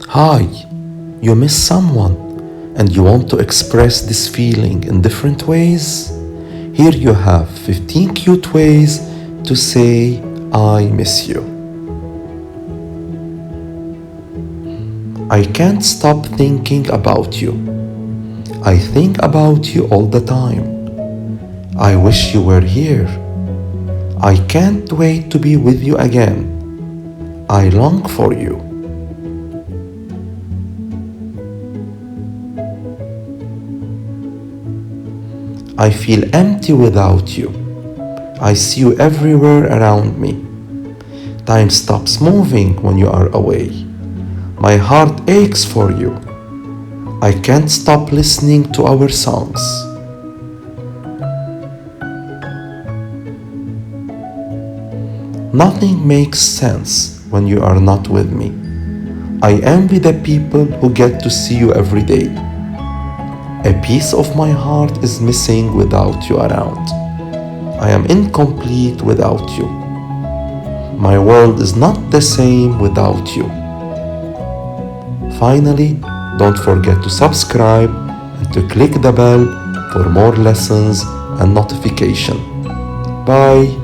Hi, you miss someone and you want to express this feeling in different ways? Here you have 15 cute ways to say, I miss you. I can't stop thinking about you. I think about you all the time. I wish you were here. I can't wait to be with you again. I long for you. I feel empty without you. I see you everywhere around me. Time stops moving when you are away. My heart aches for you. I can't stop listening to our songs. Nothing makes sense when you are not with me. I envy the people who get to see you every day. A piece of my heart is missing without you around. I am incomplete without you. My world is not the same without you. Finally, don't forget to subscribe and to click the bell for more lessons and notification. Bye.